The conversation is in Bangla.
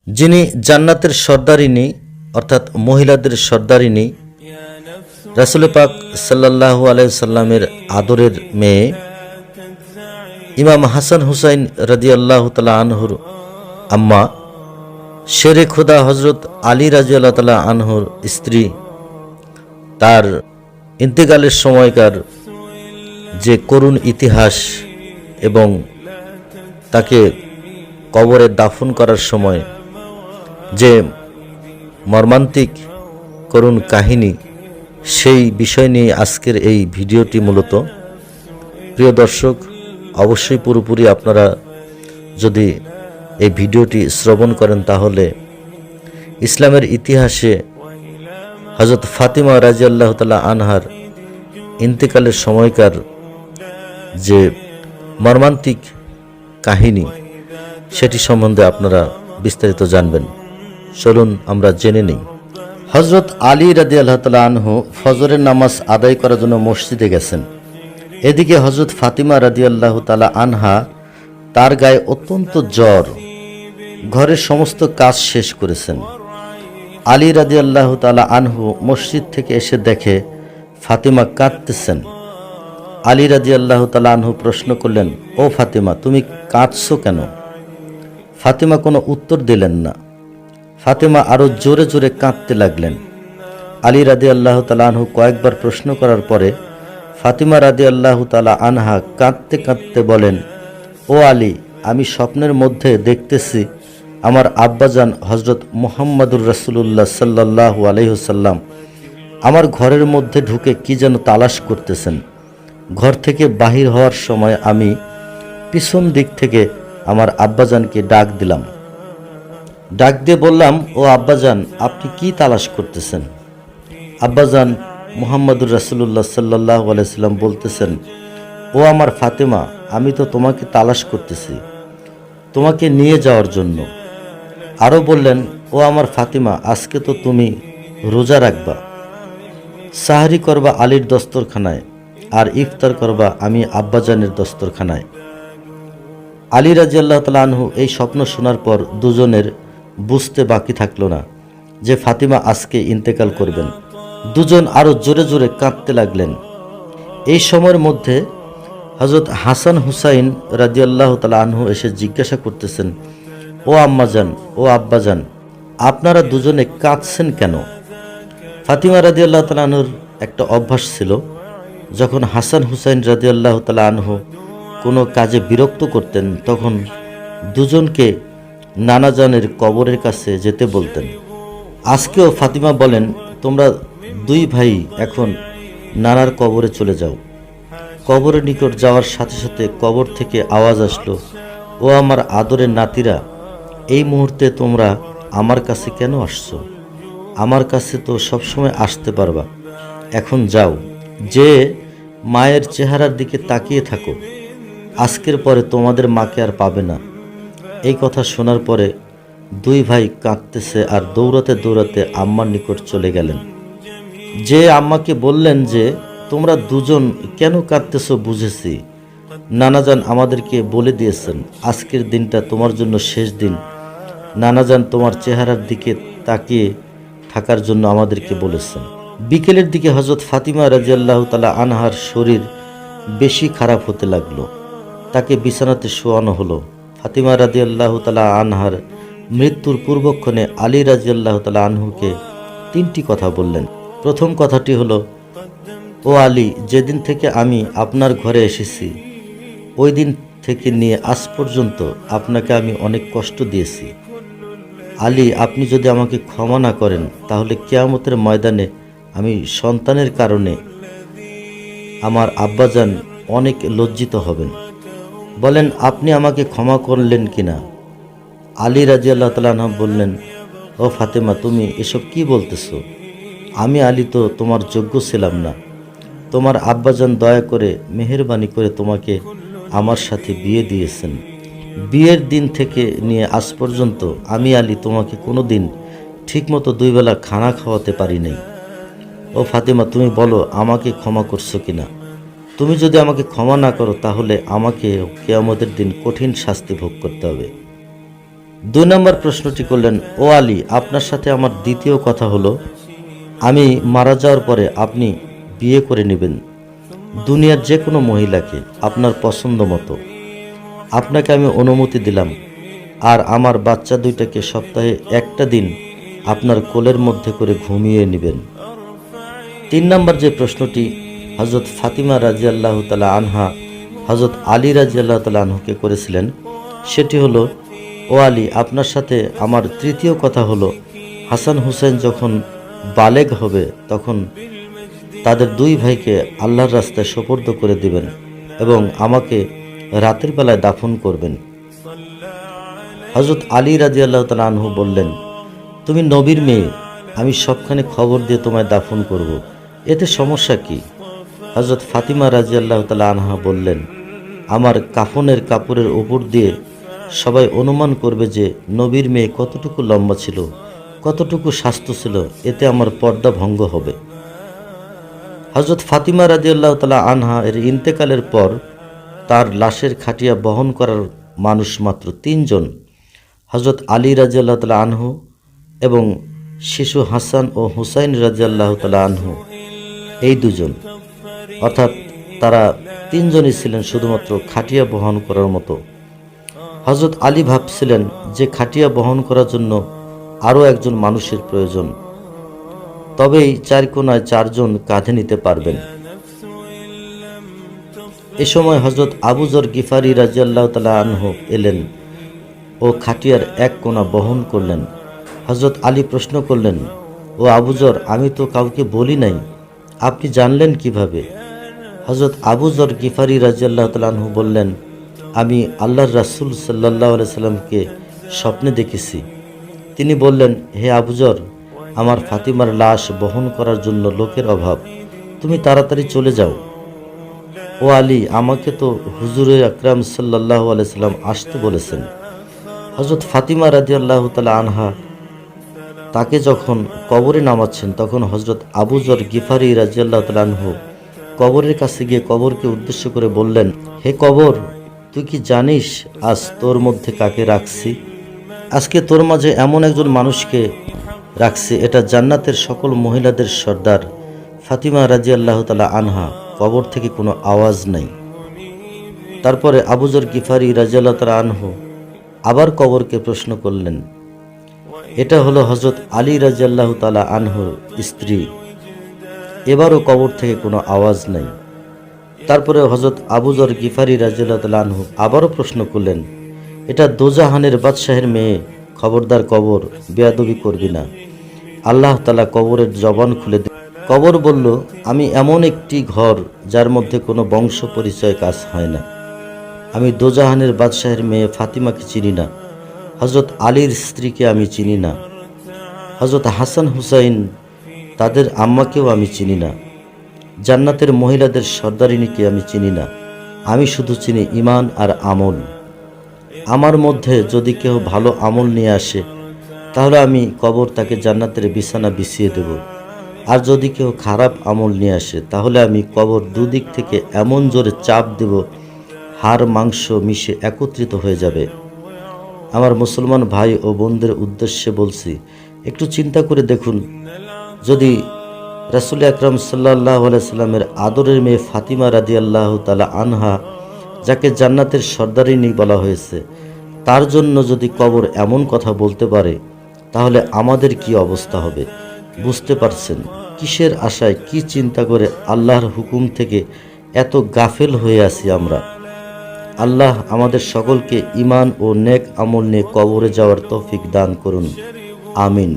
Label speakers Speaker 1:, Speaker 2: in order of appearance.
Speaker 1: যিনি জান্নাতের সর্দারিনী অর্থাৎ মহিলাদের সর্দারিনী রাসূল পাক সাল্লাল্লাহু আলাইহি সাল্লামের আদরের মেয়ে ইমাম হাসান হুসাইন রাদিয়াল্লাহু তাআলা আনহুর আম্মা শেরে খুদা হযরত আলী রাদিয়াল্লাহু তাআলা আনহুর স্ত্রী, তার ইন্তেকালের সময়কার যে করুণ ইতিহাস এবং তাকে কবরে দাফন করার সময় যে মর্মান্তিক করুণ কাহিনী, সেই বিষয় নিয়ে আজকের এই ভিডিওটি মূলত। প্রিয় দর্শক, অবশ্যই পুরোপুরি আপনারা যদি এই ভিডিওটি শ্রবণ করেন তাহলে ইসলামের ইতিহাসে হযরত ফাতিমা রাদিয়াল্লাহু তাআলা আনহার ইন্তেকালের সময়কার যে মর্মান্তিক কাহিনী সেটি সম্বন্ধে আপনারা বিস্তারিত জানবেন। চলুন আমরা জেনে নিই। হযরত আলী রাদিয়াল্লাহু তাআলা আনহু ফজরের নামাজ আদায় করার জন্য মসজিদে গেছেন। এদিকে হযরত ফাতিমা রাদিয়াল্লাহু তাআলা আনহা, তার গায়ে অত্যন্ত জ্বর, ঘরের সমস্ত কাজ শেষ করেছেন। আলী রাদিয়াল্লাহু তাআলা আনহু মসজিদ থেকে এসে দেখে ফাতিমা কাঁদতেছেন। আলী রাদিয়াল্লাহু তাআলা আনহু প্রশ্ন করলেন, ও ফাতিমা, তুমি কাঁদছো কেন? ফাতিমা কোনো উত্তর দিলেন না। ফাতিমা আরো জোরে জোরে কাঁদতে লাগলেন। আলী রাদিয়াল্লাহু তাআলা আনহু কয়েকবার প্রশ্ন করার পরে ফাতিমা রাদিয়াল্লাহু তাআলা আনহা কাঁদতে কাঁদতে বলেন, ও আলী, আমি স্বপ্নের মধ্যে দেখতেছি আমার আব্বাজান হযরত মুহাম্মদুর রাসূলুল্লাহ সাল্লাল্লাহু আলাইহি ওয়াসাল্লাম আমার ঘরের মধ্যে ঢুকে কি যেন তালাশ করতেছেন। ঘর থেকে বাহির হওয়ার সময় আমি পিছন দিক থেকে আমার আব্বাজানকে ডাক দিলাম। ডাক দিয়ে বললাম, ও আব্বাজান, আপনি কি তালাশ করতেছেন? আব্বাজান মুহাম্মদুর রাসূলুল্লাহ সাল্লাল্লাহু আলাইহি ওয়াসাল্লাম বলতেছেন, ও আমার ফাতিমা, আমি তো তোমাকে তালাশ করতেছি, তোমাকে নিয়ে যাওয়ার জন্য। আরও বললেন, ও আমার ফাতিমা, আজকে তো তুমি রোজা রাখবা, সাহরি করবা আলীর দস্তরখানায়, আর ইফতার করবা আমি আব্বাজানের দস্তরখানায়। আলী রাদিয়াল্লাহু তাআলা আনহু এই স্বপ্ন শোনার পর দুজনের বুঝতে বাকি থাকলো না যে ফাতিমা আজকে ইন্তেকাল করবেন। দুজন আরো জোরে জোরে কাঁদতে লাগলেন। এই সময়ের মধ্যে হযরত হাসান হুসাইন রাদিয়াল্লাহু তাআলা আনহু এসে জিজ্ঞাসা করতেছেন, ও আম্মাজান, ও আব্বাজান, আপনারা দুজনে কাঁদছেন কেন? ফাতিমা রাদিয়াল্লাহু তাআলা আনহুর একটা অভ্যাস ছিল, যখন হাসান হুসাইন রাদিয়াল্লাহু তাআলা আনহু কোনো কাজে বিরক্ত করতেন তখন দুজনকে নানাজানের কবরের কাছে যেতে বলতেন। আজকেও ফাতিমা বলেন, তোমরা দুই ভাই এখন নানার কবরে চলে যাও। কবরের নিকট যাওয়ার সাথে সাথে কবর থেকে আওয়াজ আসলো, ও আমার আদরের নাতিরা, এই মুহূর্তে তোমরা আমার কাছে কেন আসছো? আমার কাছে তো সবসময় আসতে পারবা, এখন যাও, যে মায়ের চেহারার দিকে তাকিয়ে থাকো, আজকের পরে তোমাদের মাকে আর পাবে না। এই কথা শোনার পরে দুই ভাই কাঁদতেছে আর দৌড়াতে দৌড়াতে আম্মার নিকট চলে গেলেন। যে আম্মাকে বললেন যে, তোমরা দুজন কেন কাঁদতেছো বুঝেছি, নানাজান আমাদেরকে বলে দিয়েছেন আজকের দিনটা তোমার জন্য শেষ দিন। নানাজান তোমার চেহারার দিকে তাকিয়ে থাকার জন্য আমাদেরকে বলেছেন। বিকেলের দিকে হযরত ফাতিমা রাদিয়াল্লাহু তাআলা আনহার শরীর বেশি খারাপ হতে লাগলো। তাকে বিছানাতে শোয়ানো হলো। ফাতিমা রাদিয়াল্লাহু তাআলা আনহার মৃত্যুর পূর্বক্ষণে আলী রাদিয়াল্লাহু তাআলা আনহুকে তিনটি কথা বললেন। প্রথম কথাটি হলো, ও আলী, যেদিন থেকে আমি আপনার ঘরে এসেছি ওই দিন থেকে নিয়ে আজ পর্যন্ত আপনাকে আমি অনেক কষ্ট দিয়েছি। আলী, আপনি যদি আমাকে ক্ষমা না করেন তাহলে কিয়ামতের ময়দানে আমি সন্তানের কারণে আমার আব্বাজান অনেক লজ্জিত হবেন। বলেন, আপনি আমাকে ক্ষমা করলেন কিনা? আলী রাদিয়াল্লাহু তাআলা আনহু বললেন, ও ফাতিমা, তুমি এসব কি বলতেছো? আমি আলী তো তোমার যোগ্য ছিলাম না। তোমার আব্বাজান দয়া করে মেহেরবানি করে তোমাকে আমার সাথে বিয়ে দিয়েছেন। বিয়ের দিন থেকে নিয়ে আজ পর্যন্ত আমি আলী তোমাকে কোনো দিন ঠিকমতো দুই বেলা খানা খাওয়াতে পারি নাই। ও ফাতিমা, তুমি বলো আমাকে ক্ষমা করছো কিনা? তুমি যদি আমাকে ক্ষমা না করো তাহলে আমাকে কিয়ামতের দিন কঠিন শাস্তি ভোগ করতে হবে। 2 নম্বর প্রশ্নটি করলেন, ও আলী, আপনার সাথে আমার দ্বিতীয় কথা হলো, আমি মারা যাওয়ার পরে আপনি বিয়ে করে নেবেন দুনিয়ার যে কোনো মহিলাকে আপনার পছন্দ মতো। আপনাকে আমি অনুমতি দিলাম, আর আমার বাচ্চা দুইটাকে সপ্তাহে একটা দিন আপনার কোলের মধ্যে করে ঘুমিয়ে নেবেন। 3 নম্বর যে প্রশ্নটি হযরত ফাতিমা রাদিয়াল্লাহু তাআলা আনহা হযরত আলী রাদিয়াল্লাহু তাআলা আনহুকে করেছিলেন, সেটি হলো, ও আলী, আপনার সাথে আমার তৃতীয় কথা হলো, হাসান হুসেন যখন বালেগ হবে তখন তাদের 2 ভাইকে আল্লাহর রাস্তায় সোপর্দ করে দিবেন এবং আমাকে রাতের বেলায় দাফন করবেন। হযরত আলী রাদিয়াল্লাহু তাআলা আনহু বললেন, তুমি নবীর মেয়ে, আমি সবখানে খবর দিয়ে তোমায় দাফন করব, এতে সমস্যা কি? হযরত ফাতিমা রাদিয়াল্লাহু তাআলা আনহা বললেন, আমার কাফনের কাপড়ের উপর দিয়ে সবাই অনুমান করবে যে নবীর মেয়ে কতটুকু লম্বা ছিল, কতটুকু স্বাস্থ্য ছিল, এতে আমার পর্দা ভঙ্গ হবে। হযরত ফাতিমা রাদিয়াল্লাহু তাআলা আনহা এর ইন্তেকালের পর তার লাশের খাটিয়া বহন করার মানুষ মাত্র 3 জন, হযরত আলী রাদিয়াল্লাহু তাআলা আনহু এবং শিশু হাসান ও হুসাইন রাদিয়াল্লাহু তাআলা আনহু, এই 2 জন। অর্থাৎ তারা 3 জনই ছিলেন শুধুমাত্র খাটিয়া বহন করার মতো। হযরত আলী ভাবছিলেন যে খাটিয়া বহন করার জন্য আরও একজন মানুষের প্রয়োজন, তবেই 4 কোণায় 4 জন কাঁধে নিতে পারবেন। এ সময় হযরত আবু যর গিফারি রাদিয়াল্লাহু তাআলা আনহু এলেন ও খাটিয়ার এক কোণা বহন করলেন। হযরত আলী প্রশ্ন করলেন, ও আবু যর, আমি তো কাউকে বলি নাই, আপনি জানলেন কিভাবে? হযরত আবু যর গিফারি রাদিয়াল্লাহু তাআলা আনহু বললেন, আমি আল্লাহর রাসূল সাল্লাল্লাহু আলাইহি সাল্লামকে স্বপ্নে দেখেছি। তিনি বললেন, হে আবু যর, আমার ফাতিমার লাশ বহন করার জন্য লোকের অভাব, তুমি তাড়াতাড়ি চলে যাও। ও আলী, আমাকে তো হুজুরে আকরাম সাল্লাল্লাহু আলাইহি সাল্লাম আসতে বলেছেন। হযরত ফাতিমা রাদিয়াল্লাহু তাআলা আনহা তাকে যখন কবরে নামাচ্ছেন, তখন হযরত আবু যর গিফারি রাদিয়াল্লাহু তাআলা আনহু কবরের কাছে গিয়ে কবরকে উদ্দেশ্য করে বললেন, হে কবর, তুই কি জানিস আজ তোর মধ্যে কাকে রাখছি? আজকে তোর মাঝে এমন একজন মানুষকে রাখছি, এটা জান্নাতের সকল মহিলাদের সর্দার ফাতিমা রাদিয়াল্লাহু তাআলা আনহা। কবর থেকে কোনো আওয়াজ নাই। তারপরে আবু যর গিফারি রাদিয়াল্লাহু তাআলা আনহু আবার কবরকে প্রশ্ন করলেন। এটা হলো হযরত আলী রাদিয়াল্লাহু তাআলা আনহুর স্ত্রী। এবারও কবর থেকে কোনো আওয়াজ নাই। তারপরে হযরত আবু যর গিফারি রাদিয়াল্লাহু তাআলা আনহু আবারও প্রশ্ন করলেন, এটা দোজাহানের বাদশাহের মেয়ে, খবরদার কবর, বেয়াদবি করবি না। আল্লাহ তাআলা কবরের জবান খুলে দিলেন। কবর বলল, আমি এমন একটি ঘর যার মধ্যে কোনো বংশ পরিচয় কাজ হয় না। আমি দোজাহানের বাদশাহের মেয়ে ফাতিমাকে চিনি না, হযরত আলীর স্ত্রীকে আমি চিনি না, হযরত হাসান হুসাইন তাদের আম্মাকেও আমি চিনি না, জান্নাতের মহিলাদের সর্দারিনীকে আমি চিনি না। আমি শুধু চিনি ঈমান আর আমল। আমার মধ্যে যদি কেউ ভালো আমল নিয়ে আসে, তাহলে আমি কবর তাকে জান্নাতের বিছানা বিছিয়ে দেব। আর যদি কেউ খারাপ আমল নিয়ে আসে, তাহলে আমি কবর দুদিক থেকে এমন জোরে চাপ দেব, হাড় মাংস মিশে একত্রিত হয়ে যাবে। আমার মুসলমান ভাই ও বোনদের উদ্দেশ্যে বলছি, একটু চিন্তা করে দেখুন, যদি রাসূল আকরাম সাল্লাল্লাহু আলাইহি সাল্লামের আদরের মেয়ে ফাতিমা রাদিয়াল্লাহু তাআলা আনহা, যাকে জান্নাতের সর্দারিনী বলা হয়েছে, তার জন্য যদি কবর এমন কথা বলতে পারে, তাহলে আমাদের কি অবস্থা হবে? বুঝতে পারছেন কিসের আশায়, কি চিন্তা করে আল্লাহর হুকুম থেকে এত গাফেল হয়ে আছি আমরা। আল্লাহ আমাদের সকলকে ঈমান ও নেক আমল নিয়ে কবরে যাওয়ার তৌফিক দান করুন। আমিন।